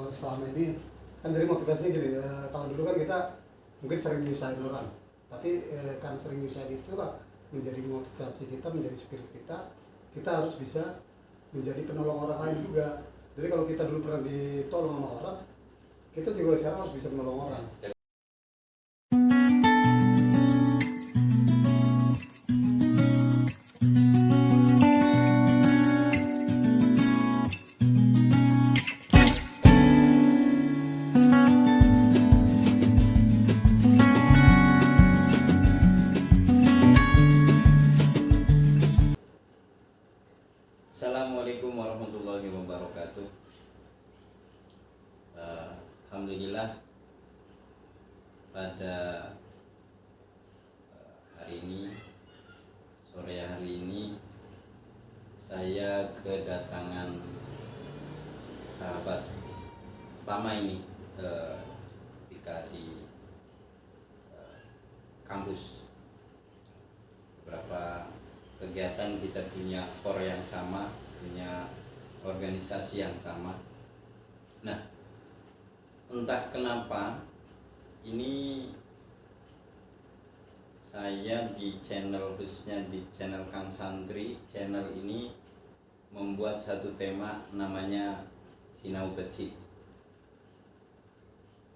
kalau selama ini kan dari motivasinya gini, kalau dulu kan kita mungkin sering nyusahin orang, tapi kan sering nyusahin itu lah menjadi motivasi kita, menjadi spirit kita. Kita harus bisa menjadi penolong orang lain juga. Jadi kalau kita dulu pernah ditolong sama orang, kita juga sekarang harus bisa menolong orang. Assalamualaikum warahmatullahi wabarakatuh. Alhamdulillah pada hari ini, sore hari ini, saya kedatangan sahabat lama ini ketika di kampus. Beberapa kegiatan kita punya core yang sama, punya organisasi yang sama. Nah, entah kenapa ini saya di channel, khususnya di channel Kang Santri, channel ini membuat satu tema namanya Sinau Becik.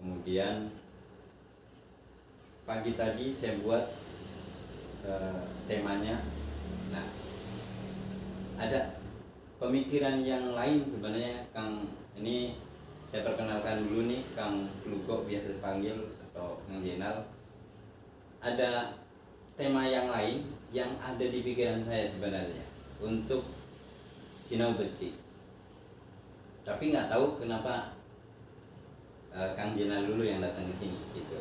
Kemudian pagi tadi saya buat temanya. Nah, ada pemikiran yang lain sebenarnya. Kang, ini saya perkenalkan dulu nih, Kang Klugo biasa dipanggil atau Kang Jenal. Ada tema yang lain yang ada di pikiran saya sebenarnya untuk Sinau Becik, tapi nggak tahu kenapa Kang Jenal dulu yang datang ke sini gitu.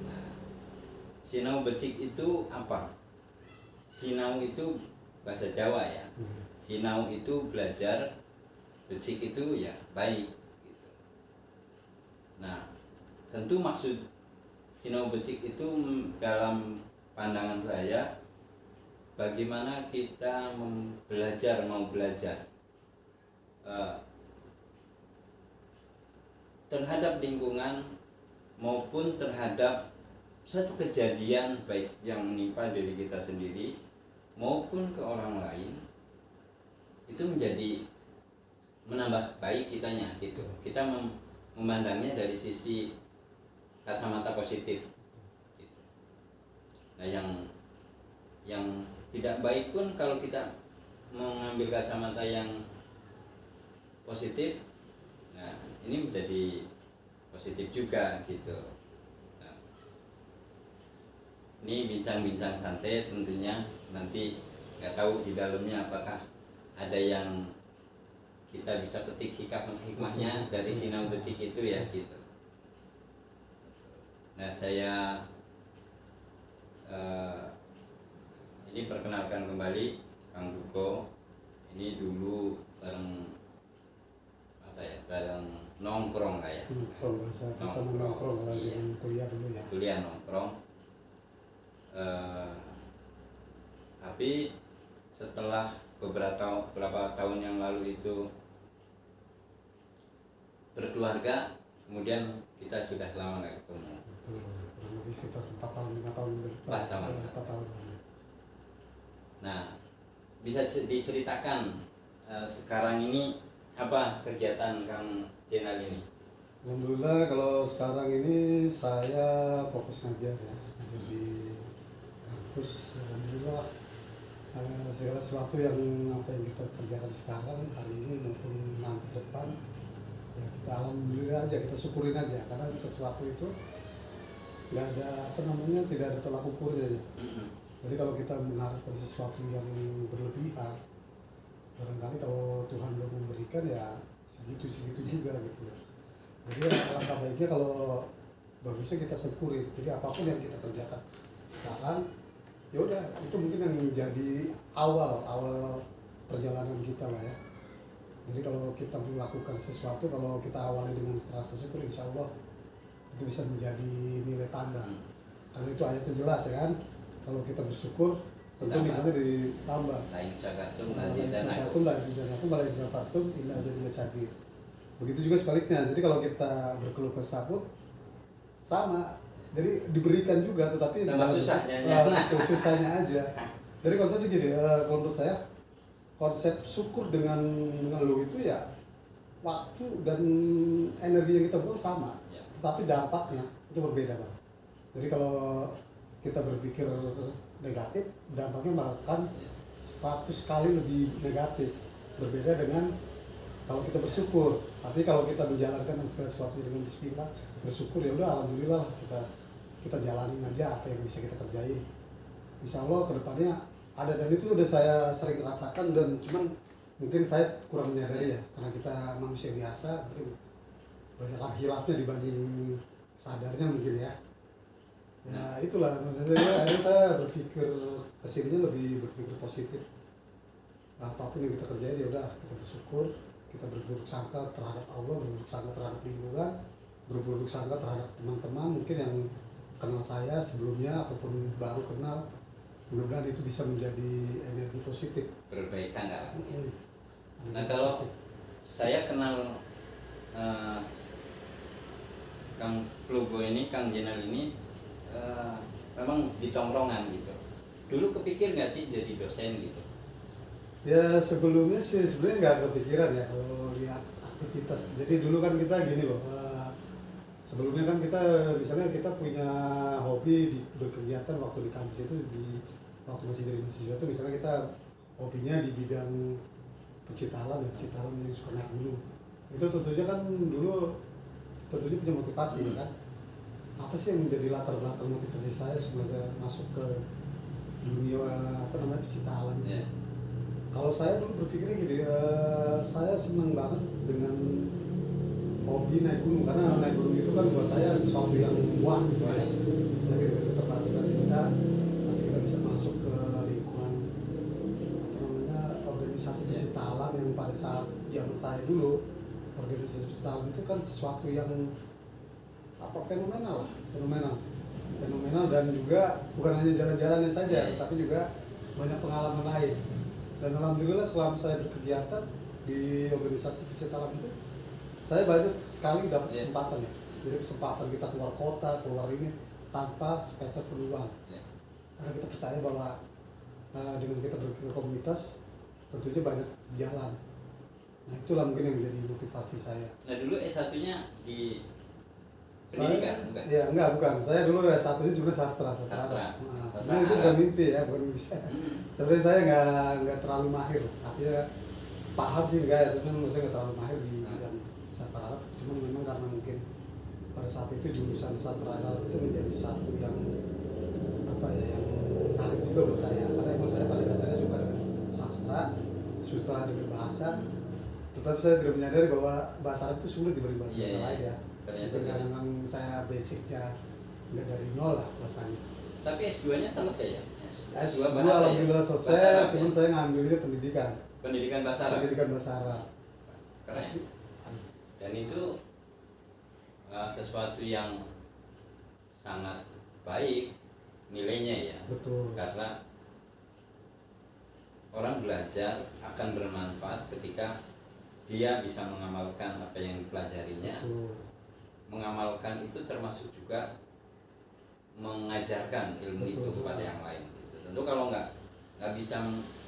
Nah, Sinau Becik itu apa? Sinau itu bahasa Jawa ya. Sinau itu belajar, becik itu ya baik gitu. Nah, tentu maksud Sinau Becik itu dalam pandangan saya, bagaimana kita mau belajar terhadap lingkungan maupun terhadap satu kejadian baik yang menimpa diri kita sendiri maupun ke orang lain, itu menjadi menambah baik kitanya gitu. Kita memandangnya dari sisi kacamata positif gitu. Nah, yang tidak baik pun kalau kita mengambil kacamata yang positif, nah ini menjadi positif juga gitu. Ini bincang-bincang santai tentunya, nanti nggak tahu di dalamnya apakah ada yang kita bisa petik hikmahnya dari Sinau Becik itu ya gitu. Nah, saya ini perkenalkan kembali Kang Duko. Ini dulu bareng nongkrong lah ya. Nongkrong, bahasa kita nongkrong kalau iya. kuliah dulu ya. Kuliah nongkrong. Tapi setelah beberapa tahun yang lalu itu berkeluarga, kemudian kita sudah lama nggak ketemu. Betul, kurang lebih sekitar 4 tahun, 5 tahun. 4 tahun. Nah, bisa diceritakan sekarang ini apa kegiatan Kang Jenal ini? Alhamdulillah kalau sekarang ini saya fokus ngajar ya, ngajar di kampus. Alhamdulillah segala sesuatu yang apa yang kita kerjakan sekarang hari ini maupun nanti ke depan ya kita alhamdulillah aja, kita syukurin aja, karena sesuatu itu nggak ada tidak ada tolak ukurnya ya. Jadi kalau kita mengharapkan sesuatu yang berlebihan, barangkali kalau Tuhan belum memberikan ya segitu juga gitu. Jadi alangkah baiknya kalau bagusnya kita syukurin. Jadi apapun yang kita kerjakan sekarang, ya udah itu mungkin yang menjadi awal perjalanan kita lah ya. Jadi kalau kita melakukan sesuatu, kalau kita awali dengan rasa syukur, insya Allah itu bisa menjadi nilai tambah. Karena itu ayatnya jelas ya kan. Kalau kita bersyukur, tentu nikmatnya ditambah. Lain syakatum lazidanakum indah jadi cadir. Begitu juga sebaliknya. Jadi kalau kita berkeluh kesah pun sama. Jadi diberikan juga, tetapi tambah susahnya. Susahnya aja. Jadi konsepnya gini, kalau menurut saya konsep syukur dengan mengeluh itu ya waktu dan energi yang kita buang sama, Ya. tetapi dampaknya itu berbeda Bang. Jadi kalau kita berpikir negatif, dampaknya bahkan 100 kali lebih negatif. Berbeda dengan kalau kita bersyukur. Artinya kalau kita menjalankan segala sesuatu dengan bismillah, bersyukur ya udah alhamdulillah kita jalanin aja apa yang bisa kita kerjain. Insya Allah kedepannya ada, dan itu udah saya sering rasakan, dan cuman mungkin saya kurang menyadari ya karena kita manusia biasa, mungkin banyak hilafnya dibanding sadarnya mungkin ya. Ya itulah maksudnya, akhirnya saya berpikir kesininya lebih berpikir positif. Apapun yang kita kerjain ya udah kita bersyukur, kita berburuk sangka terhadap Allah, berburuk sangka terhadap lingkungan, berburuk sangka terhadap teman-teman mungkin yang kenal saya sebelumnya ataupun baru kenal. Mudah-mudahan itu bisa menjadi energi positif. Berbaik sangka. Energi Nah kalau positif. saya kenal Kang Plugo ini, Kang Jenal ini memang di tongkrongan gitu. Dulu kepikir nggak sih jadi dosen gitu? Ya sebelumnya sih sebenarnya nggak kepikiran ya kalau lihat aktivitas. Jadi dulu kan kita gini loh, sebelumnya kan kita misalnya kita punya hobi di berkegiatan waktu di kampus itu, waktu masih jadi mahasiswa itu misalnya kita hobinya di bidang pecinta alam yang suka naik gunung. Itu tentunya kan dulu tentunya punya motivasi ya kan. Apa sih yang menjadi latar belakang motivasi saya sebelum saya masuk ke dunia pecinta alam itu? Yeah. Kalau saya dulu berpikirnya gini, saya senang banget dengan hobi naik gunung, karena naik gunung itu kan buat saya sesuatu yang wah gitu ya. Lagi dari keterbatasan kita, tapi kita bisa masuk ke lingkungan organisasi pecinta alam yang pada saat zaman saya dulu, organisasi pecinta alam itu kan sesuatu yang fenomenal dan juga bukan hanya jalan-jalan saja, tapi juga banyak pengalaman lain. Dan alhamdulillah selama saya berkegiatan di organisasi pecinta alam itu, saya banyak sekali dapat kesempatan ya. Jadi kesempatan kita keluar kota, keluar ini tanpa spesial peluang. Karena kita percaya bahwa dengan kita berkomunitas tentunya banyak jalan. Nah itulah mungkin yang menjadi motivasi saya. Nah dulu S1-nya di pendidikan? Bukan. Saya dulu S1-nya sebenarnya sastra. Nah, itu bukan mimpi ya, bukan mimpi saya. Sebenarnya saya nggak terlalu mahir, artinya paham sih enggak ya, tapi menurut saya nggak terlalu mahir di bidang sastra Arab. Cuma memang karena mungkin pada saat itu jurusan sastra Arab itu menjadi satu yang yang menarik juga buat saya, karena emang saya pada dasarnya suka dengan sastra, suka dengan bahasa. Tetapi saya tidak menyadari bahwa bahasa Arab itu sulit dibanding bahasa lain ya. Ternyata karena memang saya basicnya nggak dari nol lah bahasanya. Tapi S2-nya selesai ya? S2 alhamdulillah selesai, cuman saya ngambilnya pendidikan bahasa Arab. Keren. Dan itu sesuatu yang sangat baik nilainya ya. Betul. Karena orang belajar akan bermanfaat ketika dia bisa mengamalkan apa yang dipelajarinya. Betul. Mengamalkan itu termasuk juga mengajarkan ilmu itu kepada yang lain. Tentu kalau nggak bisa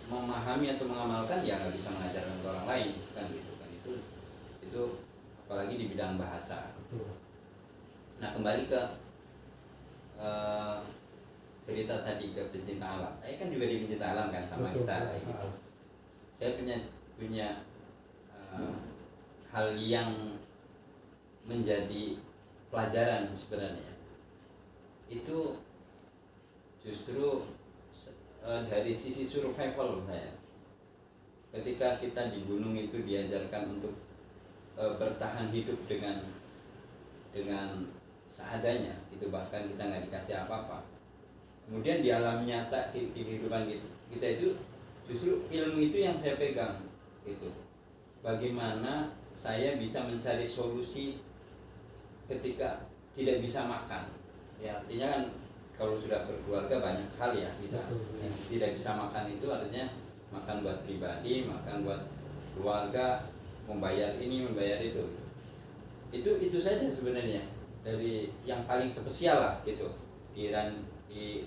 memahami atau mengamalkan, ya nggak bisa mengajarkan ke orang lain kan gitu kan. Itu apalagi di bidang bahasa. Betul. Nah kembali ke cerita tadi ke pencinta alam. Saya kan juga di pencinta alam kan sama betul, kita gitu. Saya punya hal yang menjadi pelajaran sebenarnya. Itu justru dari sisi survival saya. Ketika kita di gunung itu diajarkan untuk bertahan hidup dengan seadanya, itu bahkan kita nggak dikasih apa-apa. Kemudian di alam nyata di kehidupan kita itu justru ilmu itu yang saya pegang itu. Bagaimana saya bisa mencari solusi ketika tidak bisa makan. Ya artinya kan kalau sudah berkeluarga banyak hal ya bisa. Betul, ya. Yang tidak bisa makan itu artinya makan buat pribadi, makan buat keluarga, membayar ini, membayar itu. itu saja sebenarnya dari yang paling spesial lah gitu di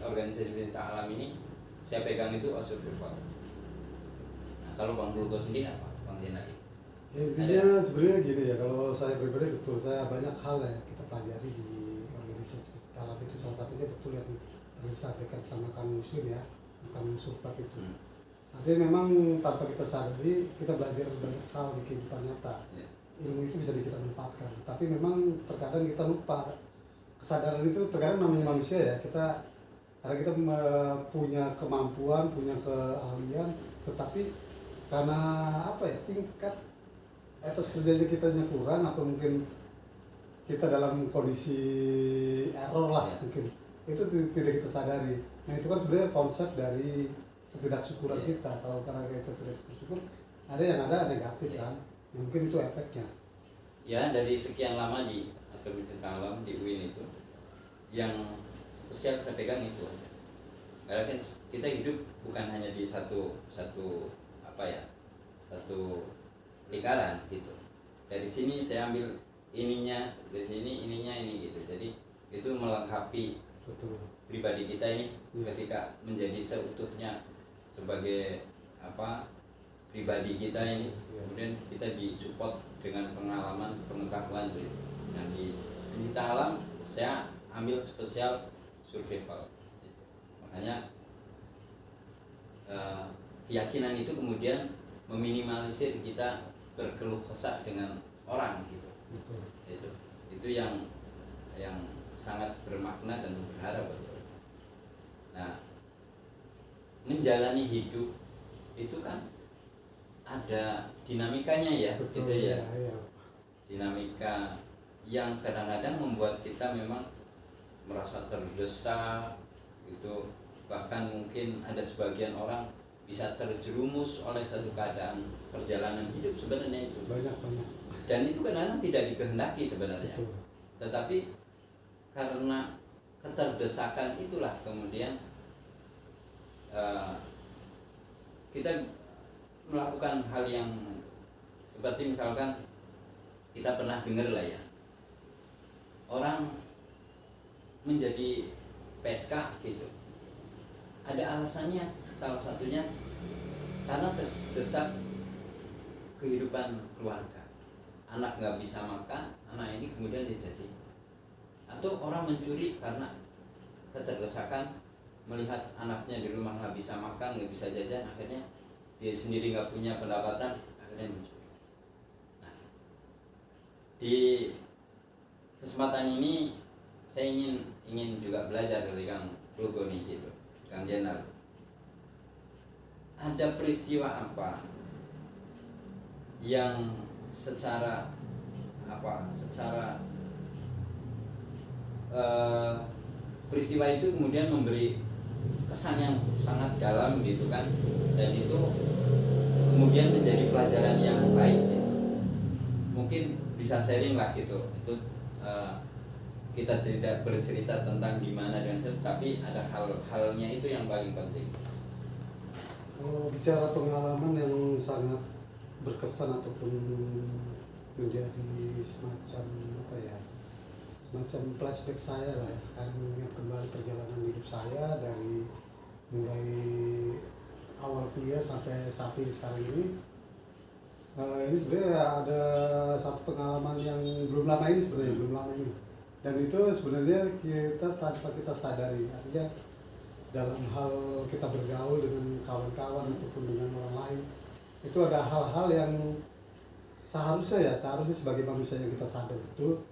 organisasi pecinta alam ini. Saya pegang itu survival. Nah, kalau Bang Bulgo sendiri apa Bang Jenali? Ya, intinya sebenarnya gini ya, kalau saya pribadi betul, saya banyak hal ya kita pelajari di organisasi pecinta alam itu, salah satunya betul yang tadi disampaikan sama Kang Muslim ya, tentang survival itu. Artinya memang tanpa kita sadari kita belajar banyak hal di kehidupan nyata. Ilmu itu bisa kita manfaatkan, tapi memang terkadang kita lupa. Kesadaran itu terkadang namanya manusia ya, karena kita punya kemampuan, punya keahlian, tetapi karena apa ya, tingkat etos kerjanya kitanya kurang, atau mungkin kita dalam kondisi error lah mungkin, itu tidak kita sadari. Nah itu kan sebenarnya konsep dari ketidaksyukuran kita. Kalau karena kita tidak bersyukur, ada yang ada negatif kan, mungkin itu efeknya. Ya, dari sekian lama di Akademi Pecinta Alam di UIN itu yang spesial saya pegang itu aja. Karena kan kita hidup bukan hanya di satu lingkaran gitu. Dari sini saya ambil ininya, dari sini ininya ini gitu. Jadi itu melengkapi pribadi kita ini ketika menjadi seutuhnya sebagai pribadi kita ini. Kemudian kita disupport dengan pengetahuan gitu. Nah di pecinta alam saya ambil spesial survival. Makanya keyakinan itu kemudian meminimalisir kita berkeluh kesah dengan orang gitu. Itu yang sangat bermakna dan berharap buat saya. Nah, menjalani hidup itu kan ada dinamikanya ya, gitu ya. Dinamika yang kadang-kadang membuat kita memang merasa terdesak gitu. Bahkan mungkin ada sebagian orang bisa terjerumus oleh satu keadaan perjalanan hidup sebenarnya itu. Banyak. Dan itu kadang-kadang tidak dikehendaki sebenarnya. Betul. Tetapi karena keterdesakan itulah kemudian kita melakukan hal yang seperti misalkan kita pernah dengar lah ya, orang menjadi PSK gitu, ada alasannya, salah satunya karena terdesak kehidupan keluarga, anak nggak bisa makan, anak ini kemudian dia jadi, atau orang mencuri karena keterdesakan melihat anaknya di rumah nggak bisa makan, nggak bisa jajan, akhirnya dia sendiri nggak punya pendapatan, akhirnya mencuri. Nah, di kesempatan ini saya ingin juga belajar dari Kang Bulgo nih gitu, Kang Jenal. Ada peristiwa apa yang secara peristiwa itu kemudian memberi kesan yang sangat dalam gitu kan, dan itu kemudian menjadi pelajaran yang baik gitu. Mungkin bisa sharing lah gitu. Itu kita tidak bercerita tentang gimana dan tapi ada hal-halnya itu yang paling penting. Kalau bicara pengalaman yang sangat berkesan ataupun menjadi semacam flashback saya lah ya, akan mengingat kembali perjalanan hidup saya dari mulai awal kuliah sampai saat ini sekarang ini. Ini sebenarnya ada satu pengalaman yang belum lama ini, dan itu sebenarnya kita tanpa kita sadari, artinya dalam hal kita bergaul dengan kawan-kawan ataupun dengan orang lain, itu ada hal-hal yang seharusnya sebagai manusia yang kita sadar betul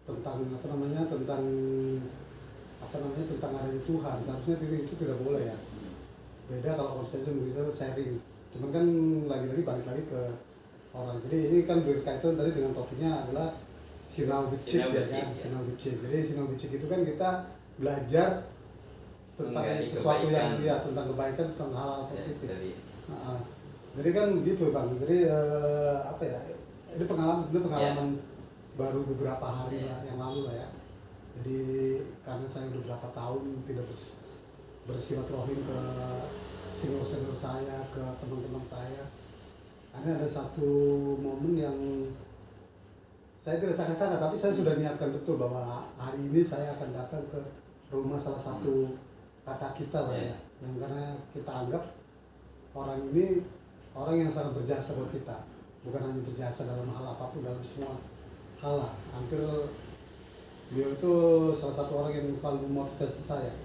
tentang tentang adanya Tuhan. Seharusnya itu tidak boleh ya. Beda kalau konsepnya misalnya sharing, cuman kan lagi-lagi balik lagi ke orang. Jadi ini kan berkaitan tadi dengan topiknya adalah sinau becik ya kan, sinau becik. Jadi sinau becik itu kan kita belajar tentang sesuatu yang tentang kebaikan, tentang hal-hal positif. Jadi kan gitu Bang. Jadi ini pengalaman baru beberapa hari yang lalu lah ya. Jadi karena saya udah berapa tahun tidak bersilaturahim ke senior saya, ke teman-teman saya, ada satu momen yang saya tidak sangat-sangat, tapi saya sudah niatkan betul bahwa hari ini saya akan datang ke rumah salah satu kakak kita lah ya, yang karena kita anggap orang ini orang yang sangat berjasa buat kita, bukan hanya berjasa dalam hal apapun, dalam semua hal lah. Hampir beliau itu salah satu orang yang selalu memotivasi saya.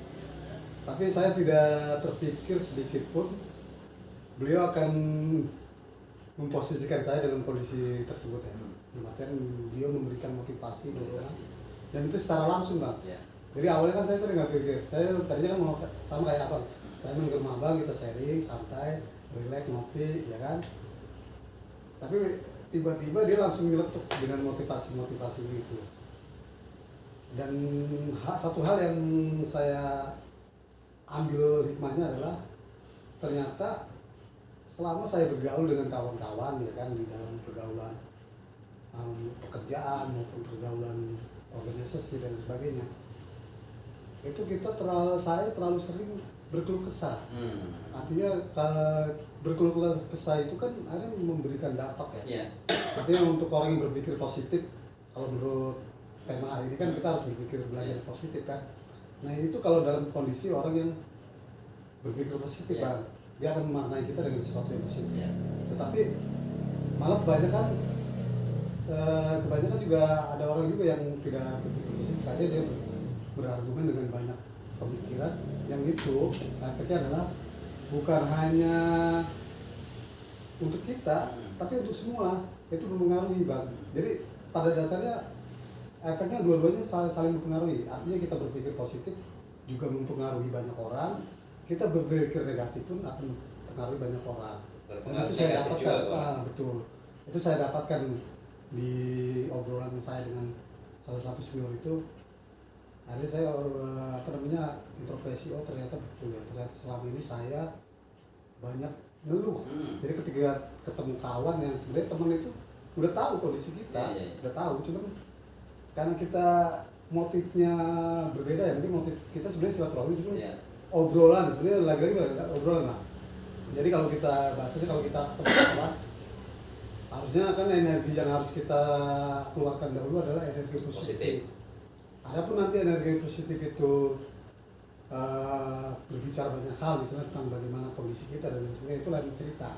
Tapi saya tidak terpikir sedikit pun beliau akan memposisikan saya dalam kondisi tersebut ya. Artinya beliau memberikan motivasi, dorongan, dan itu secara langsung bang. Jadi awalnya kan saya tuh nggak pikir, saya tadinya kan mau sama kayak abang, saya main ke rumah abang, kita sharing, santai, relax, ngopi, ya kan. Tapi tiba-tiba dia langsung nyeletuk dengan motivasi-motivasi itu. Dan satu hal yang saya ambil hikmahnya adalah ternyata selama saya bergaul dengan kawan-kawan ya kan, di dalam pergaulan pekerjaan maupun pergaulan organisasi dan sebagainya, itu saya terlalu sering berkeluh kesah. Artinya berkeluh kesah itu kan akhirnya memberikan dampak ya. Artinya untuk orang yang berpikir positif, kalau menurut tema hari ini kan kita harus berpikir belajar positif kan. Nah itu kalau dalam kondisi orang yang berpikir positif kan, dia akan memaknai kita dengan sesuatu yang positif. Tetapi malah kebanyakan juga ada orang juga yang tidak berpikir positif, aja dia berargumen dengan banyak pemikiran yang itu efeknya adalah bukan hanya untuk kita, tapi untuk semua itu mempengaruhi bang. Jadi pada dasarnya efeknya dua-duanya saling mempengaruhi. Artinya kita berpikir positif juga mempengaruhi banyak orang, kita berpikir negatif pun akan mempengaruhi banyak orang. Dan itu saya dapatkan, betul. Itu saya dapatkan di obrolan saya dengan salah satu senior itu. Akhirnya saya introspeksi, oh ternyata betul ya, ternyata selama ini saya banyak ngeluh. Jadi ketika ketemu kawan yang sebenarnya teman itu udah tahu kondisi kita, udah tahu, cuman karena kita motifnya berbeda ya, mungkin motif kita sebenarnya silaturahmi, cuma obrolan sebenarnya lagi-lagi obrolan lah. Jadi kalau kita bahasanya, kalau kita ketemu kawan, harusnya kan energi yang harus kita keluarkan dahulu adalah energi positif. Adapun nanti energi positif itu berbicara banyak hal, misalnya tentang bagaimana kondisi kita dan sebagainya, itu lain cerita.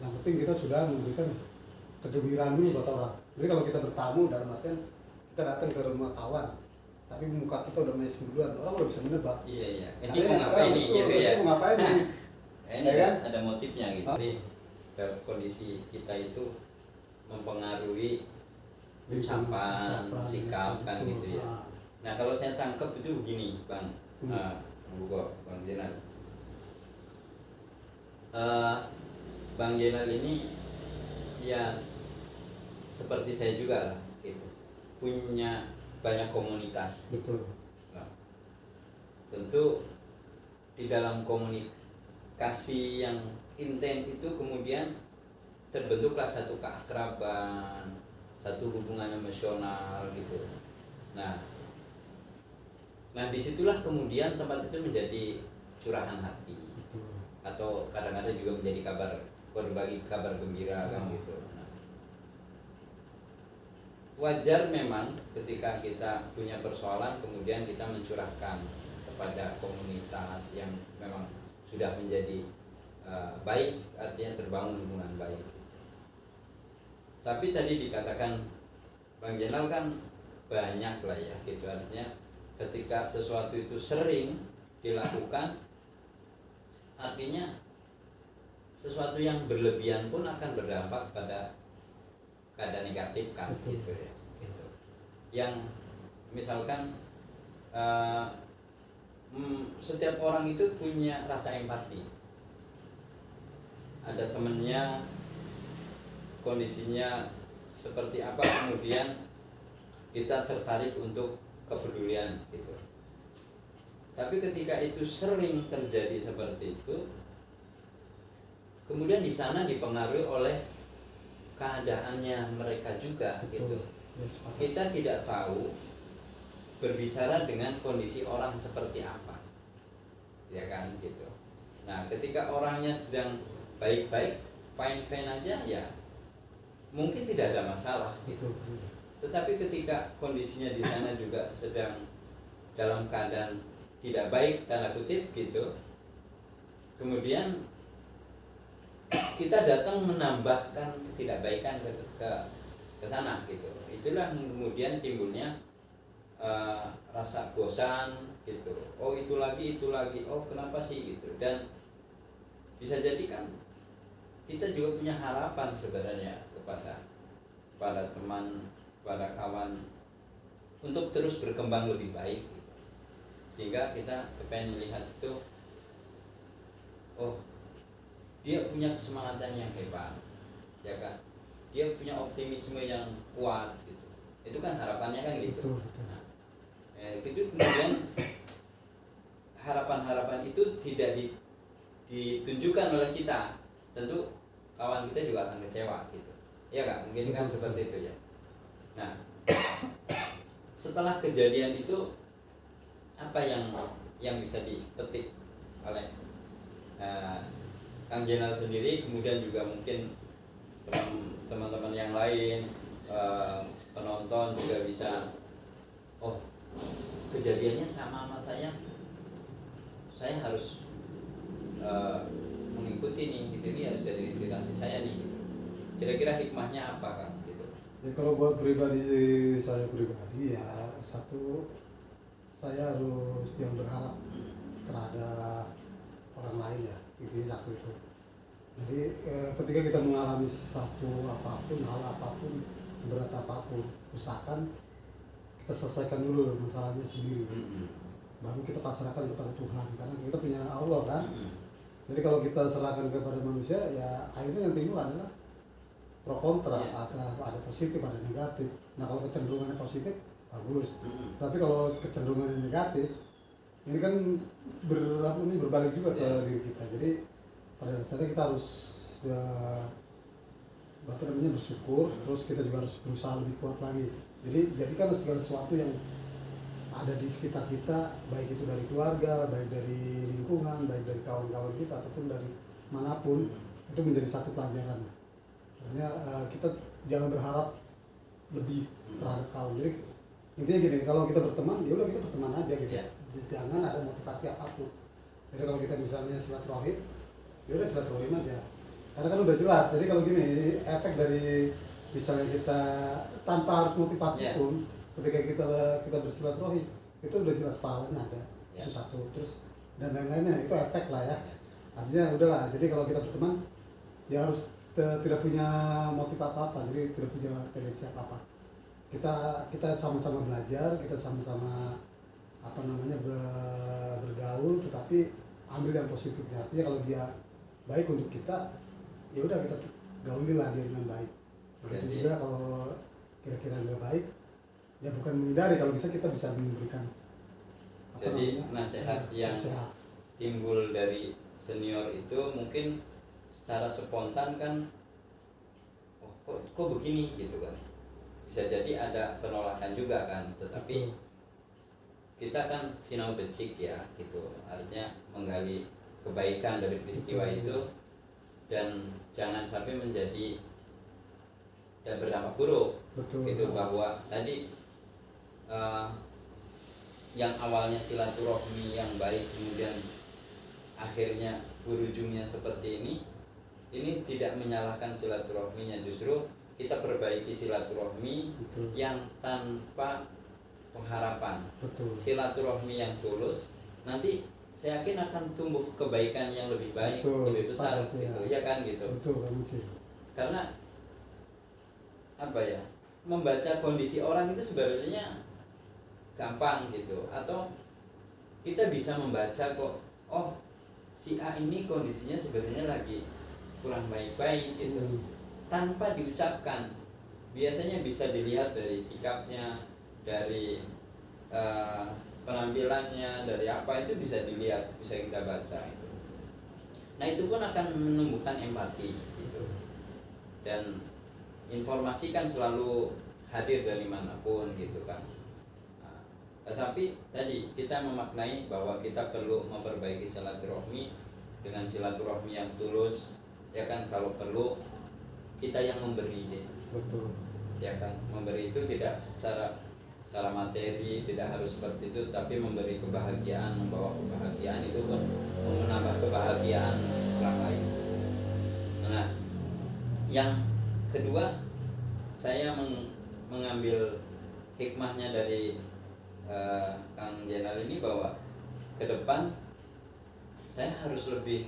Yang penting kita sudah memberikan kegembiraan dulu buat orang. Jadi kalau kita bertamu dalam artian kita datang ke rumah kawan, tapi muka kita udah mesem duluan, orang udah bisa menebak. Ini mau ngapain nih gitu ya? Mau ngapain nih? Ini kan ada motifnya gitu. Jadi kondisi kita itu mempengaruhi ucapan, sikap kan gitu ya. Nah kalau saya tangkap itu begini bang, bang Jenal. Bang Jenal ini ya seperti saya juga lah gitu, punya banyak komunitas. Betul. Nah, tentu di dalam komunikasi yang intens itu kemudian terbentuklah satu keakraban, satu hubungan emosional gitu. Nah disitulah kemudian tempat itu menjadi curahan hati. Betul. Atau kadang-kadang juga menjadi berbagi kabar gembira kan gitu. Nah, wajar memang ketika kita punya persoalan kemudian kita mencurahkan kepada komunitas yang memang sudah menjadi baik, artinya terbangun hubungan baik. Tapi tadi dikatakan Bang Jenal kan banyak lah ya gitu, artinya ketika sesuatu itu sering dilakukan, artinya sesuatu yang berlebihan pun akan berdampak pada keadaan negatif kan. Betul. Gitu ya gitu. Yang misalkan setiap orang itu punya rasa empati. Ada temennya kondisinya seperti apa, kemudian kita tertarik untuk kepedulian gitu. Tapi ketika itu sering terjadi seperti itu, kemudian di sana dipengaruhi oleh keadaannya mereka juga. Betul. Gitu. Yes, kita tidak tahu berbicara dengan kondisi orang seperti apa, ya kan gitu. Nah ketika orangnya sedang baik-baik, fine-fine aja ya mungkin tidak ada masalah gitu. Tetapi ketika kondisinya di sana juga sedang dalam keadaan tidak baik tanda kutip gitu, kemudian kita datang menambahkan ketidakbaikan ke sana gitu. Itulah yang kemudian timbulnya rasa bosan gitu. Oh itu lagi, oh kenapa sih gitu. Dan bisa jadi kan kita juga punya harapan sebenarnya kepada teman, kepada kawan untuk terus berkembang lebih baik gitu. Sehingga kita kepengen melihat itu, oh dia punya kesemangatan yang hebat, ya kan, dia punya optimisme yang kuat gitu. Itu kan harapannya kan gitu. Betul, betul. Nah, itu kemudian harapan-harapan itu tidak ditunjukkan oleh kita, tentu kawan kita juga akan kecewa gitu, ya kan, mungkin kan seperti itu ya. Nah, setelah kejadian itu apa yang bisa dipetik oleh Kang Jenal sendiri, kemudian juga mungkin teman-teman yang lain, penonton juga bisa, oh kejadiannya sama saya harus mengikuti nih gitu, ini harus jadi inspirasi saya nih gitu. Kira-kira hikmahnya apa Kang gitu? Ya kalau buat saya pribadi ya, satu, saya harus yang berharap terhadap orang lain ya, itu satu itu. Jadi ketika kita mengalami satu apapun, hal apapun, seberat apapun, usahakan kita selesaikan dulu masalahnya sendiri, baru kita pasrahkan kepada Tuhan, karena kita punya Allah kan. Jadi kalau kita serahkan kepada manusia, ya akhirnya yang timbul adalah pro kontra, ada positif, ada negatif. Nah kalau kecenderungannya positif, bagus. Tapi kalau kecenderungannya negatif, ini kan berbalik juga ke diri kita. Jadi pada dasarnya kita harus bersyukur, terus kita juga harus berusaha lebih kuat lagi. Jadi jadikan segala sesuatu yang ada di sekitar kita, baik itu dari keluarga, baik dari lingkungan, baik dari kawan-kawan kita, ataupun dari manapun, itu menjadi satu pelajaran. Artinya kita jangan berharap lebih terhadap kawan. Jadi intinya gini, kalau kita berteman, ya udah kita berteman aja gitu. Jangan ada motivasi apapun. Jadi kalau kita misalnya silaturahim, ya udah silaturahim aja. Karena kan udah jelas. Jadi kalau gini, efek dari misalnya kita tanpa harus motivasi pun, ketika kita bersilaturahim, itu udah jelas pahalanya ada. Itu satu. Terus dan lain-lainnya itu efek lah ya. Artinya udahlah. Jadi kalau kita berteman, ya harus tidak punya motif apa-apa. Jadi tidak punya tendensi apa-apa. Kita sama-sama belajar, kita sama-sama bergaul, tetapi ambil yang positifnya. Artinya kalau dia baik untuk kita, ya udah kita gaulilah dia dengan baik. Begitu juga kalau kira-kira nggak baik, ya bukan menghindari, kalau bisa kita bisa memberikan nasihat yang timbul dari senior itu mungkin secara spontan kan, oh, kok begini gitu kan, bisa jadi ada penolakan juga kan, tetapi kita kan sinau becik ya gitu, artinya menggali kebaikan dari peristiwa itu dan jangan sampai menjadi dan berdampak buruk. Gitu, bahwa tadi yang awalnya silaturahmi yang baik kemudian akhirnya berujungnya seperti ini tidak menyalahkan silaturahminya, justru kita perbaiki silaturahmi yang tanpa pengharapan. Silaturahmi yang tulus, nanti saya yakin akan tumbuh kebaikan yang lebih baik, lebih besar gitu ya kan gitu. Karena apa ya, membaca kondisi orang itu sebenarnya gampang gitu, atau kita bisa membaca kok, oh si A ini kondisinya sebenarnya lagi kurang baik-baik gitu, tanpa diucapkan. Biasanya bisa dilihat dari sikapnya, dari penampilannya, dari apa itu bisa dilihat, bisa kita baca itu. Nah itu pun akan menumbuhkan empati gitu. Dan informasi kan selalu hadir dari manapun gitu kan. Nah, tetapi tadi kita memaknai bahwa kita perlu memperbaiki silaturahmi dengan silaturahmi yang tulus, ya kan, kalau perlu kita yang memberi deh. ya kan. Memberi itu tidak secara materi, tidak harus seperti itu, tapi memberi kebahagiaan, membawa kebahagiaan itu pun menambah kebahagiaan orang lain. Nah, yang kedua, saya mengambil hikmahnya dari Kang Jenal ini, bahwa ke depan saya harus lebih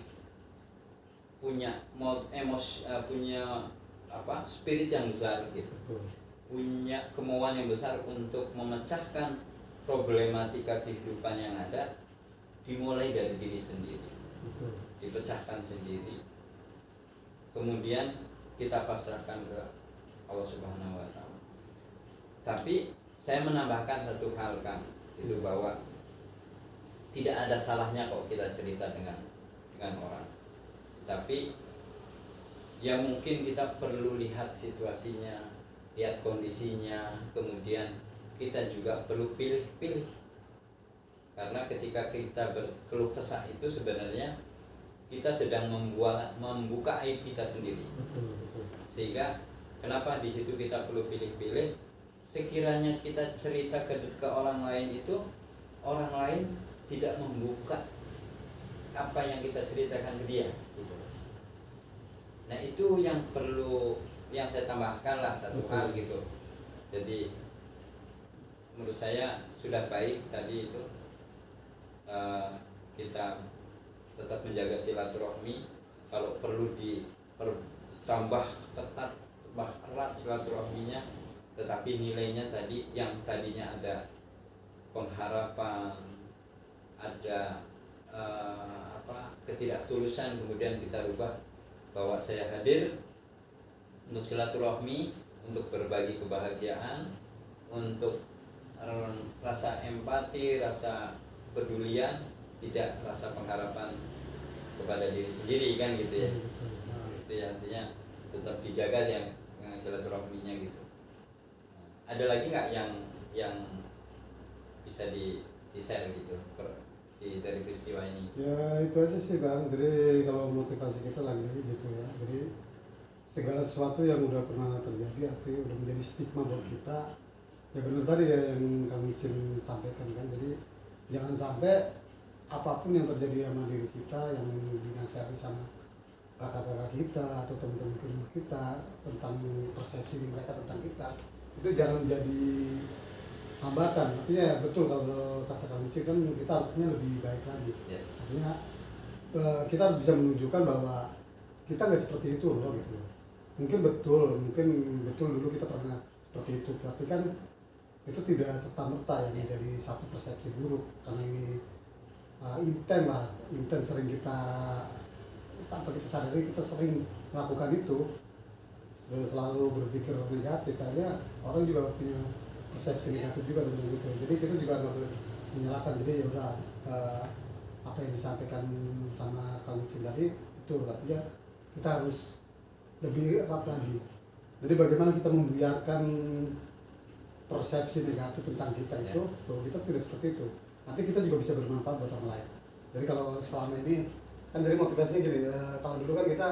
punya punya spirit yang besar gitu. Betul. Punya kemauan yang besar untuk memecahkan problematika kehidupan yang ada, dimulai dari diri sendiri. Betul. Dipecahkan sendiri, kemudian kita pasrahkan ke Allah Subhanahu wa Ta'ala. Tapi saya menambahkan satu hal, Kang, itu bahwa tidak ada salahnya kok kita cerita dengan orang, tapi ya mungkin kita perlu lihat situasinya, lihat kondisinya, kemudian kita juga perlu pilih-pilih. Karena ketika kita berkeluh kesah itu sebenarnya kita sedang membuka aib kita sendiri. Betul, betul. Sehingga kenapa di situ kita perlu pilih-pilih? Sekiranya kita cerita ke orang lain, itu orang lain tidak membuka apa yang kita ceritakan ke dia gitu. Nah, itu yang perlu, yang saya tambahkan lah satu hal gitu. Jadi menurut saya sudah baik tadi itu kita tetap menjaga silaturahmi, kalau perlu ditambah ketat, tambah erat silaturahminya, tetapi nilainya tadi yang tadinya ada pengharapan, ada ketidaktulusan, kemudian kita rubah bahwa saya hadir untuk silaturahmi, untuk berbagi kebahagiaan, untuk rasa empati, rasa pedulian, tidak rasa pengharapan kepada diri sendiri, kan gitu ya. Nah, Itu ya, artinya tetap dijaga yang silaturahminya gitu. Ada lagi nggak yang bisa di-share gitu dari peristiwa ini? ya itu aja sih Bang. Jadi kalau motivasi kita lagi gitu ya. Jadi segala sesuatu yang udah pernah terjadi artinya udah menjadi stigma buat kita. Ya benar tadi ya yang Kang Micin sampaikan kan. Jadi jangan sampai apapun yang terjadi sama diri kita, yang dinasihati sama kakak-kakak kita atau teman-teman kita tentang persepsi mereka tentang kita, itu jangan jadi hambatan. Artinya ya betul kalau kata Kang Micin kan, kita harusnya lebih baik lagi. Artinya kita harus bisa menunjukkan bahwa kita nggak seperti itu loh gitu loh. Mungkin betul dulu kita pernah seperti itu, tapi kan itu tidak serta-merta yang menjadi satu persepsi buruk, karena ini inten sering kita, tanpa kita sadari kita sering melakukan itu, selalu berpikir negatif. Akhirnya orang juga punya persepsi negatif juga tentang itu. Jadi kita juga nggak boleh menyalahkan. Jadi ya udah, apa yang disampaikan sama Kang Micin tadi itu artinya kita harus lebih erat lagi. Jadi bagaimana kita membiarkan persepsi negatif tentang kita itu, bahwa kita tidak seperti itu. Nanti kita juga bisa bermanfaat buat orang lain. Jadi kalau selama ini kan jadi motivasinya gini, kalau dulu kan kita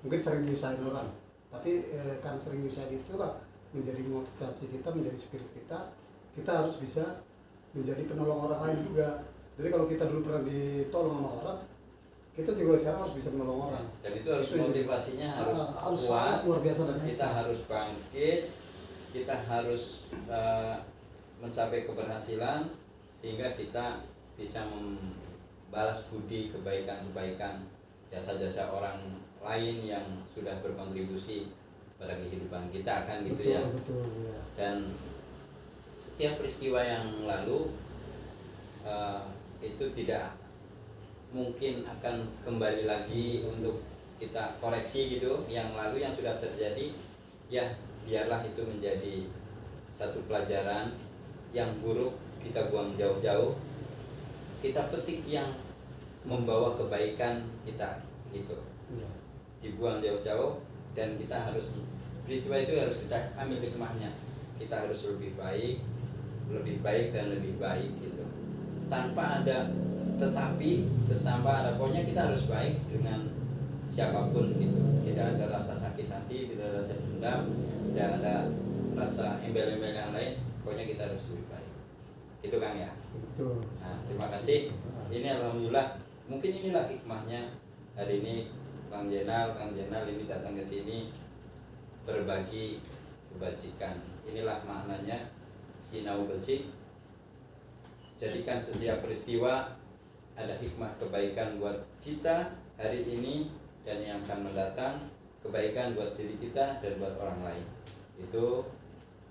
mungkin sering nyusahin orang, tapi karena sering nyusahin itu kan menjadi motivasi kita, menjadi spirit kita harus bisa menjadi penolong orang lain juga. Jadi kalau kita dulu pernah ditolong sama orang, kita juga sekarang harus bisa menolong orang. Dan itu harus motivasinya harus kuat, luar biasa, dan kita harus bangkit, kita harus mencapai keberhasilan, sehingga kita bisa membalas budi kebaikan-kebaikan, jasa-jasa orang lain yang sudah berkontribusi pada kehidupan kita, kan gitu. Betul, ya. Betul, ya. Dan setiap peristiwa yang lalu itu tidak mungkin akan kembali lagi untuk kita koreksi gitu. Yang lalu yang sudah terjadi, ya biarlah itu menjadi satu pelajaran. Yang buruk kita buang jauh-jauh, kita petik yang membawa kebaikan kita gitu, dibuang jauh-jauh. Dan kita harus, peristiwa itu harus kita ambil hikmahnya. Kita harus lebih baik dan lebih baik gitu, tanpa ada pokoknya kita harus baik dengan siapapun gitu. Tidak ada rasa sakit hati, tidak ada rasa dendam, tidak ada rasa embel-embel yang lain, pokoknya kita harus lebih baik. Itu Kang ya. Betul. Nah, terima kasih. Ini alhamdulillah, mungkin inilah hikmahnya hari ini Kang Jenal ini datang ke sini berbagi kebajikan. Inilah maknanya sinau becik. Jadikan setiap peristiwa ada hikmah kebaikan buat kita hari ini dan yang akan mendatang, kebaikan buat diri kita dan buat orang lain. Itu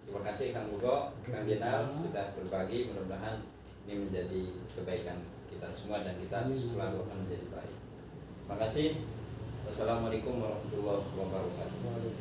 terima kasih Kang Bugo, Kang Jenal sudah berbagi. Mudah-mudahan ini menjadi kebaikan kita semua dan kita selalu akan menjadi baik. Terima kasih. Wassalamualaikum warahmatullahi wabarakatuh.